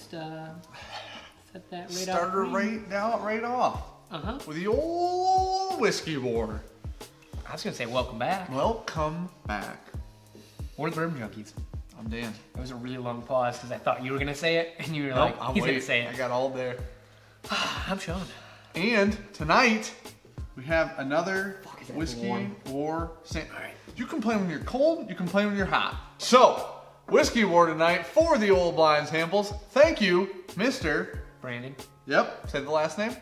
just set that right Starter right off. With the old whiskey war. I was gonna say welcome back. Welcome back. We're the Bourbon Junkies. I'm Dan. That was a really long pause because I thought you were gonna say it, and you were Nope, like, he's gonna say it. I got all there. I'm Sean. And tonight we have another whiskey warm? war. All right. You can play when you're cold. You can play when you're hot. So whiskey war tonight for the old blind samples. Thank you, Mr. Brandon. Yep. Say the last name.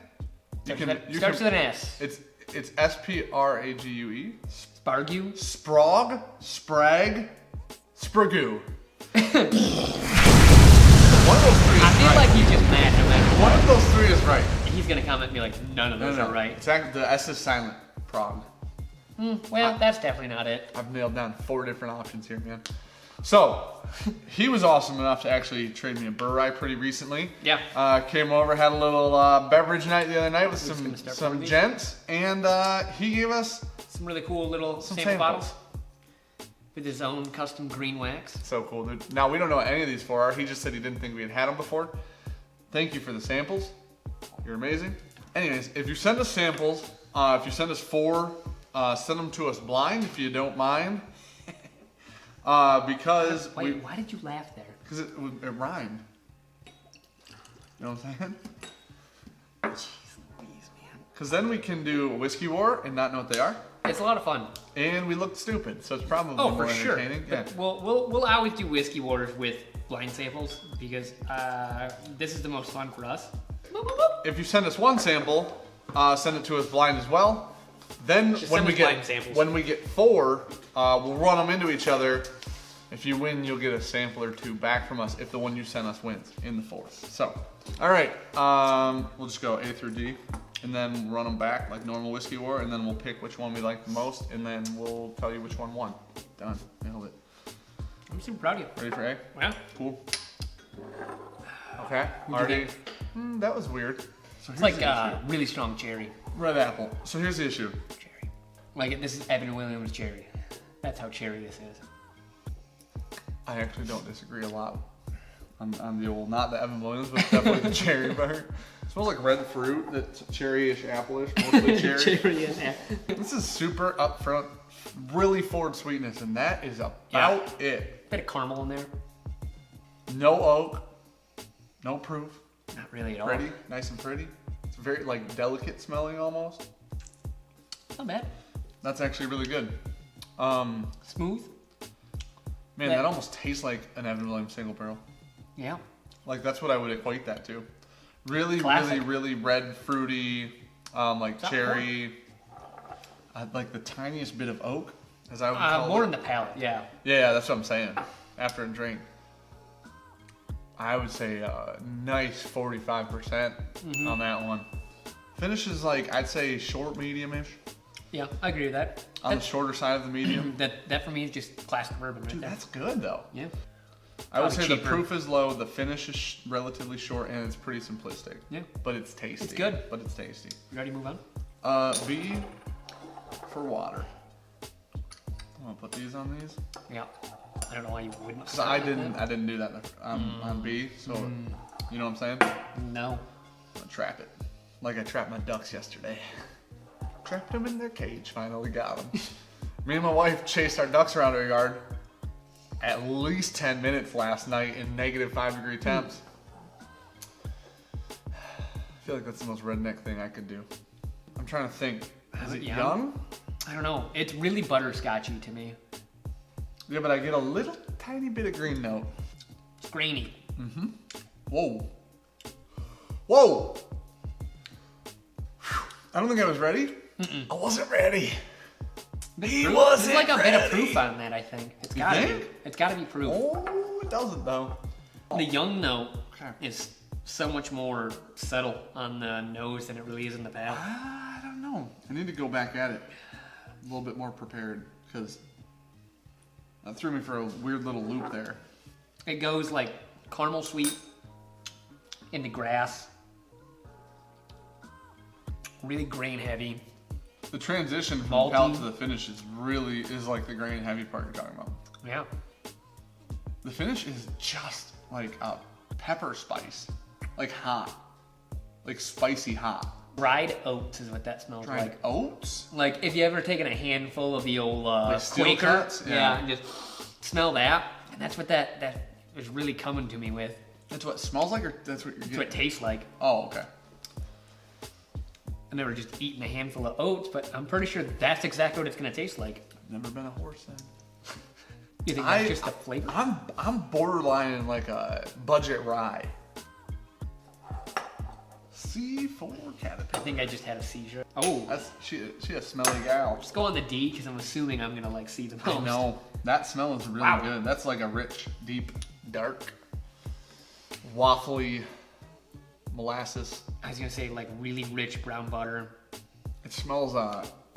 Starts with an S. It's S-P-R-A-G-U-E. Spargu. Sprog. Sprag. Spragoo. One of those three is I feel right. like he's just mad no matter One what. of those three is right. He's gonna comment and be like, none of those are right. Exactly. The S is silent. Prog. Well, that's definitely not it. I've nailed down 4 different options here, man. So, he was awesome enough to actually trade me a burr rye pretty recently. Yeah. Came over, had a little beverage night the other night with some pouring these? gents, and he gave us Some really cool little some sample samples. bottles with his own custom green wax. So cool, dude. Now, we don't know what any of these four are. He just said he didn't think we had them before. Thank you for the samples. You're amazing. Anyways, if you send us samples, if you send us 4, send them to us blind if you don't mind. Because why did you laugh there? Because it rhymed. You know what I'm saying? Jeez Louise, man. Because then we can do a whiskey war and not know what they are. It's a lot of fun. And we look stupid, so it's probably Oh, more for sure. entertaining. Yeah. But we'll always do whiskey wars with blind samples because this is the most fun for us. If you send us 1 sample, send it to us blind as well. Then Just when send we us get blind samples. when we get 4, we'll run them into each other. If you win, you'll get a sample or 2 back from us if the one you send us wins in the 4th. So, all right, we'll just go A through D, and then run them back like normal whiskey war, and then we'll pick which one we like the most, and then we'll tell you which one won. Done. Nailed it. I'm super proud of you. Ready for A? Yeah. Cool. Okay. Already. That was weird. So It's like really strong cherry. red apple. So here's the issue. Cherry. Like this is Evan Williams cherry. That's how cherry this is. I actually don't disagree a lot on the old, not the Evan Williams, but definitely the cherry part. It smells like red fruit, that's cherry-ish, apple-ish, mostly cherry. Cherry in there. This is super upfront, really forward sweetness, and that is about it. Bit of caramel in there. No oak, no proof. Not really at all. Pretty, nice and pretty. It's very like delicate smelling almost. Not bad. That's actually really good. Smooth. Man, that almost tastes like an Evan Williams single barrel. Yeah. Like that's what I would equate that to. Really, Classic. really red, fruity, like that cherry. Like the tiniest bit of oak, as I would call more it. in the palate, yeah. Yeah, that's what I'm saying. After a drink, I would say nice 45% on that one. Finish is like, I'd say short, medium-ish. Yeah, I agree with that. On the shorter side of the medium. That for me is just classic bourbon right Dude, there. that's good though. Yeah. I would Probably say the cheaper. proof is low, the finish is relatively short, and it's pretty simplistic. Yeah. But it's tasty. It's good. But it's tasty. You ready to move on? B for water. I'm gonna put these on these. Yeah. I don't know why you wouldn't. Cause start I like didn't that. do that on B, so you know what I'm saying? No. I'm gonna trap it, like I trapped my ducks yesterday. Trapped them in their cage. Finally got them. Me and my wife chased our ducks around our yard at least 10 minutes last night in negative 5-degree temps. I feel like that's the most redneck thing I could do. I'm trying to think. Is it Yeah. young? I don't know. It's really butterscotchy to me. Yeah, but I get a little tiny bit of green note. It's grainy. Whoa. Whoa! I don't think I was ready. I wasn't ready. He wasn't There's like a bit of ready. proof on that, I think. It's gotta be. think? It's gotta be proof. Oh, it doesn't though. The young note Okay. is so much more subtle on the nose than it really is in the palate. I don't know. I need to go back at it a little bit more prepared because that threw me for a weird little loop there. It goes like caramel sweet into grass. Really grain heavy. The transition from Malty. the palate to the finish is like the grain heavy part you're talking about. Yeah. The finish is just like a pepper spice. Like hot. Like spicy hot. Dried oats is what that smells Dried like. oats? Like if you ever taken a handful of the old steel Quaker, cuts? Yeah. and just smell that, and that's what that is really coming to me with. That's what it smells like, or that's what you're That's getting? what it tastes like. Oh, okay. I've never just eaten a handful of oats, but I'm pretty sure that's exactly what it's gonna taste like. I've never been a horse then. You think that's just the flavor? I'm borderline in like a budget rye. C4 caterpillar. I think I just had a seizure. Oh, That's she a smelly gal. let's go on the D because I'm assuming I'm gonna like see the most. I know. That smell is really Wow. good. That's like a rich, deep, dark, waffly molasses. I was gonna say like really rich brown butter, It smells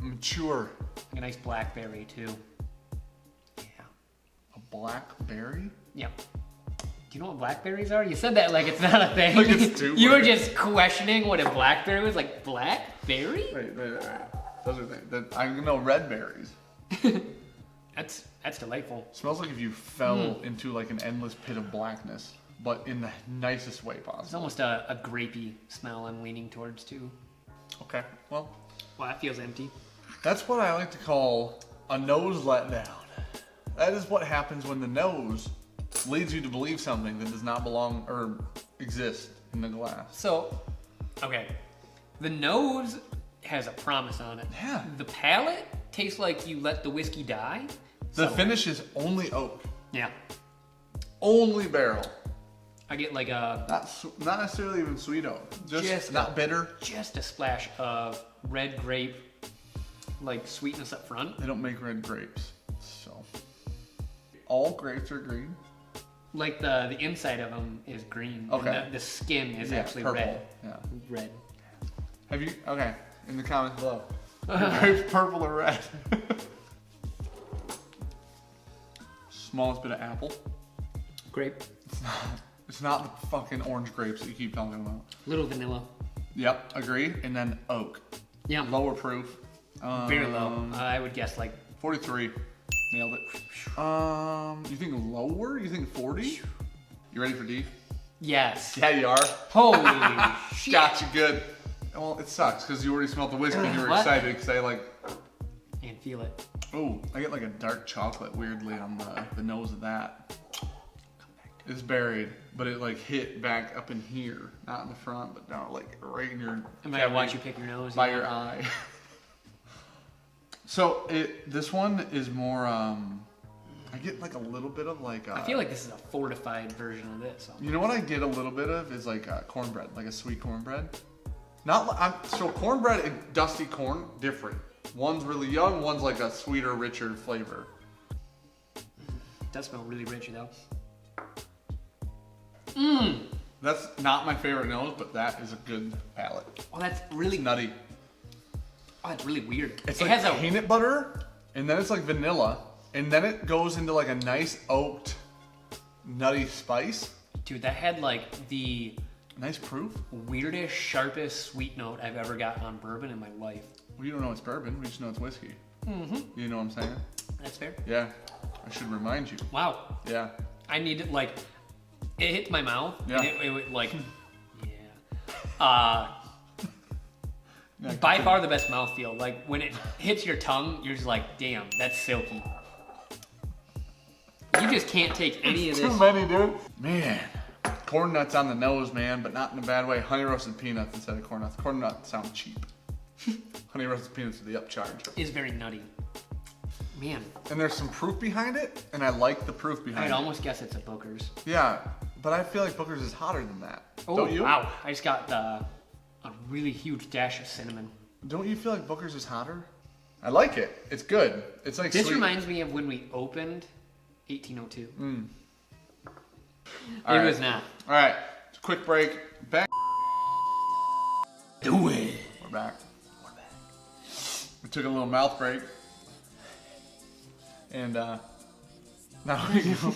mature. like a nice blackberry too. Yeah. A blackberry? Yep. Do you know what blackberries are? You said that like it's not a thing. Like it's too You were weird. just questioning what a blackberry was. Like blackberry? Wait. Those are things. I know red berries. That's delightful. Smells like if you fell into like an endless pit of blackness, but in the nicest way It's possible. almost a grapey smell I'm leaning towards too. Okay, well, Well, that feels empty. that's what I like to call a nose letdown. That is what happens when the nose leads you to believe something that does not belong or exist in the glass. So, okay, the nose has a promise on it. Yeah. The palate tastes like you let the whiskey die. The So- finish is only oak, Yeah. only barrel. I get like a Not necessarily even sweet oak. Just not bitter. just a splash of red grape, like sweetness up front. They don't make red grapes, so all grapes are green. Like the inside of them is green. Okay. And the skin is Yeah, actually purple. red. Yeah. Red. Have you? Okay. In the comments below. Are grapes purple or red? Smallest bit of apple. Grape. It's not the fucking orange grapes that you keep talking about. Little vanilla. Yep, agree. And then oak. Yeah. Lower proof. Very low. I would guess like 43. Nailed it. You think lower? You think 40? You ready for D? yes. Yeah, you are. Holy shit. Got you good. Well, it sucks because you already smelled the whiskey and you were What? excited because I like. And feel it. Oh, I get like a dark chocolate weirdly on the nose of that. It's buried, but it like hit back up in here, not in the front, but down like right in your. I'm gonna watch you pick your nose. by your eye. So this one is more. I get like a little bit of like. I feel like this is a fortified version of this. You know what I get a little bit of is like cornbread, like a sweet cornbread. So cornbread and dusty corn different. One's really young, one's like a sweeter, richer flavor. It does smell really rich though. That's not my favorite nose, but that is a good palate. Oh, that's really It's nutty. Oh, it's really weird. It's it like has a peanut butter, and then it's like vanilla, and then it goes into like a nice oaked, nutty spice. dude. That had like the Nice proof. weirdest, sharpest sweet note I've ever gotten on bourbon in my life. We don't know it's bourbon, we just know it's whiskey. You know what I'm saying? That's fair. Yeah. I should remind you. Wow. Yeah. I needed like it hit my mouth. Yeah. And it would like yeah. Yeah, By far the best mouthfeel. Like when it hits your tongue, you're just like, damn, that's silky. You just can't take any of Too this. many, dude. Man. Corn nuts on the nose, man, but not in a bad way. Honey roasted peanuts instead of corn nuts. Corn nuts sound cheap. Honey roasted peanuts are the upcharge. Is very nutty. Man, And there's some proof behind it, and I like the proof behind I'd it. almost guess it's a Booker's. Yeah, but I feel like Booker's is hotter than that. Oh, Don't you? wow. I just got a really huge dash of cinnamon. Don't you feel like Booker's is hotter? I like it. It's good. It's like This sweet. reminds me of when we opened 1802. All It right. was not. All right, quick break. Back. Do it. We're back. We took a little mouth break, and now we go.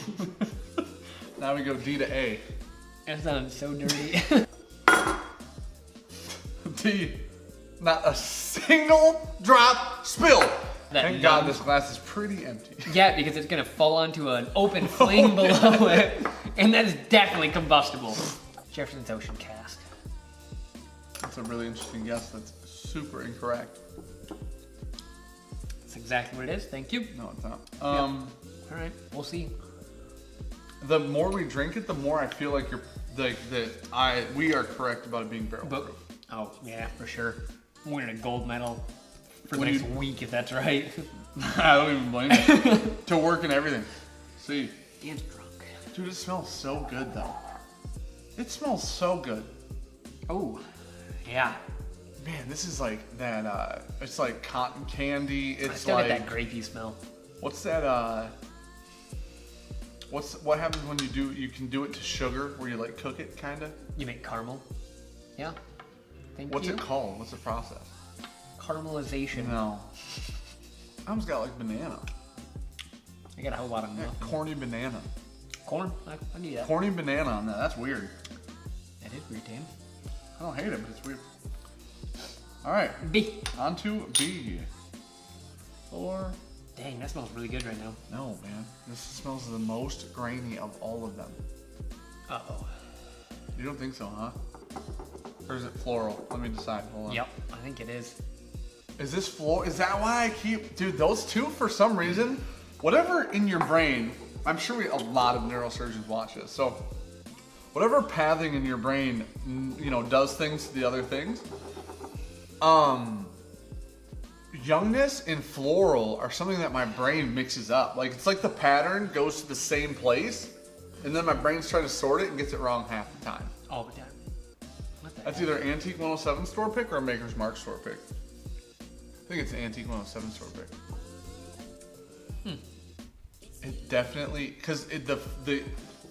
Now we go D to A. That sounds so dirty. D. Not a single drop spill. Thank God numb- this glass is pretty empty. Yeah, because it's gonna fall onto an open flame below it. And that is definitely combustible. Jefferson's Ocean Cask. That's a really interesting guess. That's super incorrect. That's exactly what it is. Thank you. No, it's not. All right, we'll see. The more we drink it, the more I feel like we are correct about it being barrel proof. Oh yeah, for sure. I'm winning a gold medal for the When next week if that's right. I don't even blame you. To work and everything. See. Dan's drunk. Dude, it smells so good though. It smells so good. Oh, yeah. Man, this is like that, it's like cotton candy. It's I still like, get that grapey smell. what's that, what happens when you can do it to sugar where you like cook it kinda? You make caramel. Yeah. What's it called? What's the process? Caramelization. No. I almost got like banana. I got a whole lot of Yeah, nothing. corny banana. Corn? I need that. Corny banana on that. That's weird. That is weird, Dan. I don't hate it, but it's weird. All right. B. On to B. 4. Dang, that smells really good right now. No, man. This smells the most grainy of all of them. Uh-oh. You don't think so, huh? Or is it floral? Let me decide. Hold on. Yep, I think it is. Is this floral? Is that why I keep... Dude, those two, for some reason, whatever in your brain... I'm sure a lot of neurosurgeons watch this. So, whatever pathing in your brain, you know, does things to the other things. Youngness and floral are something that my brain mixes up. Like, it's like the pattern goes to the same place, and then my brain's trying to sort it and gets it wrong half the time. All the time. What the That's heck? either Antique 107 store pick or a Maker's Mark store pick. I think it's an Antique 107 store pick. It definitely, because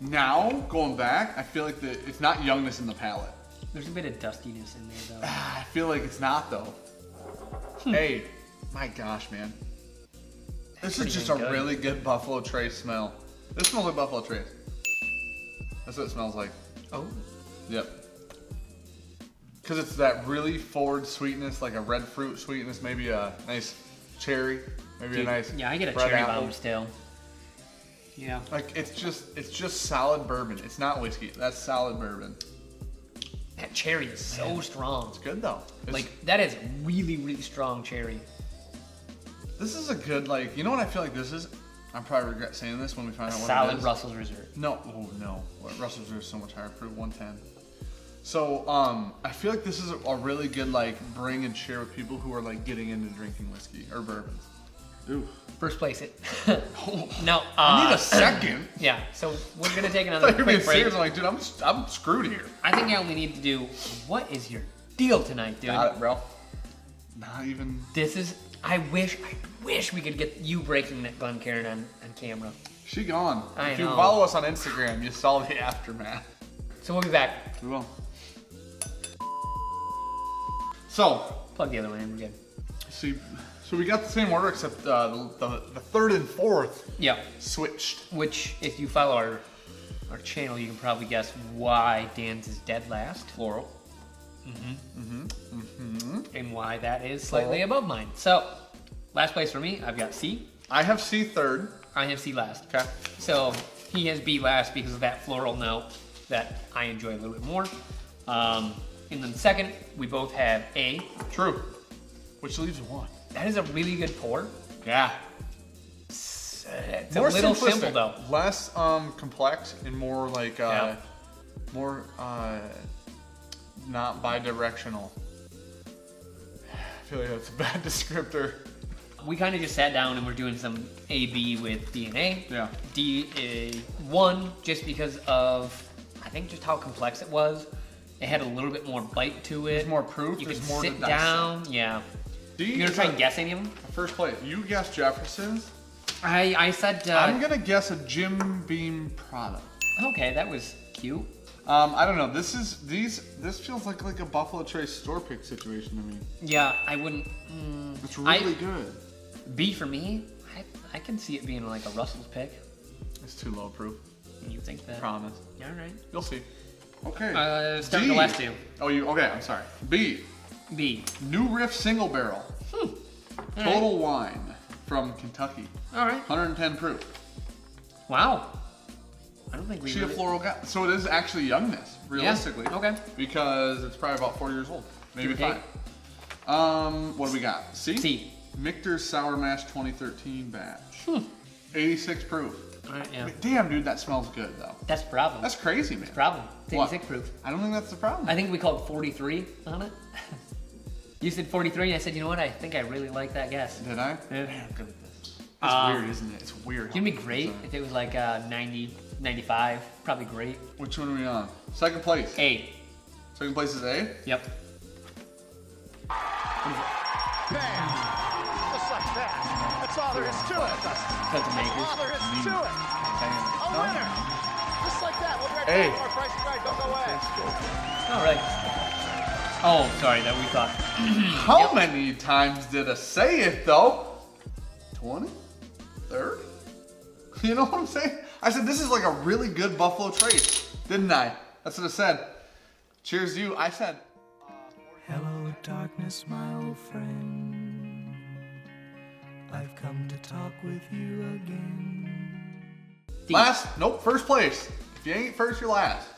now going back, I feel like it's not youngness in the palate. There's a bit of dustiness in there, though. I feel like it's not though. Hey, my gosh, man. This is pretty just dang a good. really good Buffalo Trace smell. This smells like Buffalo Trace. That's what it smells like. Oh. Yep. Because it's that really forward sweetness, like a red fruit sweetness, maybe a nice cherry, maybe a Dude, nice yeah, I get a red cherry apple. bomb still. Yeah. Like it's just solid bourbon. It's not whiskey. That's solid bourbon. That cherry is so strong. It's good though. Like, that is really, really strong cherry. This is a good, like, you know what I feel like this is? I'm probably regret saying this when we find out what it Solid is. Russell's Reserve. No, oh no. Russell's Reserve is so much higher proof, 110. So, I feel like this is a really good, like, bring and share with people who are, like, getting into drinking whiskey or bourbons. Ooh. First place it. No. I need a second. Yeah, so we're gonna take I another thought you were being quick break. serious. I'm like, dude, I'm screwed here. I think I only need to do, what is your deal tonight, dude? Got it, bro. Not even. This is, I wish we could get you breaking that Glencairn on camera. She gone. I If you know. follow us on Instagram, you saw the aftermath. So we'll be back. We will. So, Plug the other one in, we're good. see, so we got the same order except the third and fourth Yeah, switched. which if you follow our channel, you can probably guess why Dan's is dead last. Floral. And why that is slightly above mine. So, last place for me, I've got C. I have C third. I have C last. Okay. So, he has B last because of that floral note that I enjoy a little bit more. And then second, we both have A. True. Which leaves one. That is a really good pour. Yeah. It's More a little simplistic, simple though. Less complex and more like Yeah. more not bi-directional. I feel like that's a bad descriptor. We kind of just sat down and we're doing some A-B with D and A. Yeah. D a 1 just because of, I think, just how complex it was. It had a little bit more bite to it. There's more proof. You There's can more to sit dissect. down. Yeah. D You gonna is try a- and guess any of them? First place. You guessed Jefferson's. I said. I'm gonna guess a Jim Beam product. Okay, that was cute. I don't know. This feels like a Buffalo Trace store pick situation to me. Yeah, I wouldn't. It's really good. B for me. I can see it being like a Russell's pick. It's too low proof. You think that? Promise. All right. You'll see. Okay. Start D. the last two. Oh, you okay? I'm sorry. B. B. New Riff single barrel. Total wine from Kentucky. All right. 110 proof. Wow. I don't think we Cheetah really... floral guy. So it is actually youngness, realistically. Yeah. Okay. Because it's probably about 4 years old, maybe 5. What do we got? C? C. Micthers Sour Mash 2013 batch. 86 proof. All right, yeah. Damn, dude, that smells good though. That's the problem. That's crazy, man. Problem. It's What? 86 proof. I don't think that's the problem. I think we called 43 on it. You said 43, and I said, you know what? I think I really like that guess. Did I? Yeah. Man, I'm good at this. It's weird, isn't it? It's weird. It'd be great if it was like 90, 95. Probably great. Which one are we on? Second place. A. Second place is A? Yep. Bam! Just like that. That's all there is to it. Cut the makers. All there is to it. A winner. Just like that. We'll be right Hey. back. More Price is Right. Don't go away. All right. Oh, sorry, that we thought. How many times did I say it though? 20? 30? You know what I'm saying? I said this is like a really good Buffalo Trace, didn't I? That's what I said. Cheers to you. I said. Hello, darkness, my old friend. I've come to talk with you again. D. First place. If you ain't first, you're last.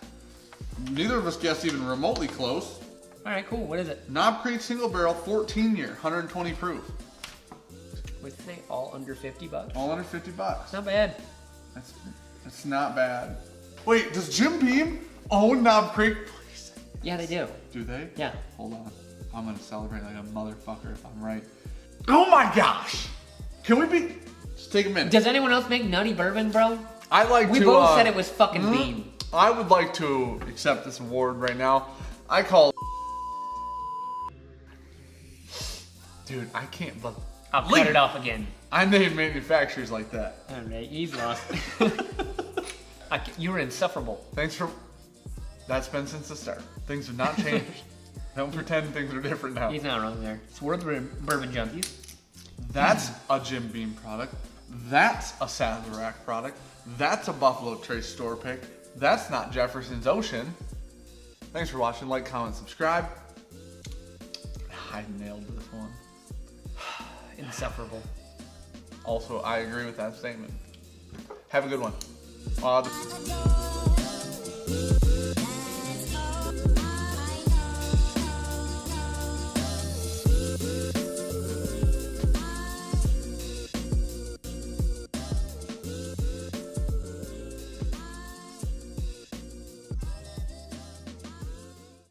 Neither of us guessed even remotely close. All right, cool. What is it? Knob Creek Single Barrel, 14 year, 120 proof. What'd you say? All under 50 bucks? All under 50 bucks. Not bad. That's not bad. Wait, does Jim Beam own Knob Creek? Please. Yeah, they do. Do they? Yeah. Hold on. I'm gonna celebrate like a motherfucker if I'm right. Oh my gosh! Can we be? Just take a minute. Does anyone else make nutty bourbon, bro? I like We to. both said it was fucking Beam. I would like to accept this award right now. I call. Dude, I can't believe. I'll cut it off again. I named manufacturers like that. All right, he's lost. You were insufferable. Thanks for. That's been since the start. Things have not changed. Don't pretend things are different now. He's not wrong there. It's World Bourbon Junkies. That's a Jim Beam product. That's a Sazerac product. That's a Buffalo Trace store pick. That's not Jefferson's Ocean. Thanks for watching. Like, comment, subscribe. I nailed this one. Insufferable. Also, I agree with that statement. Have a good one.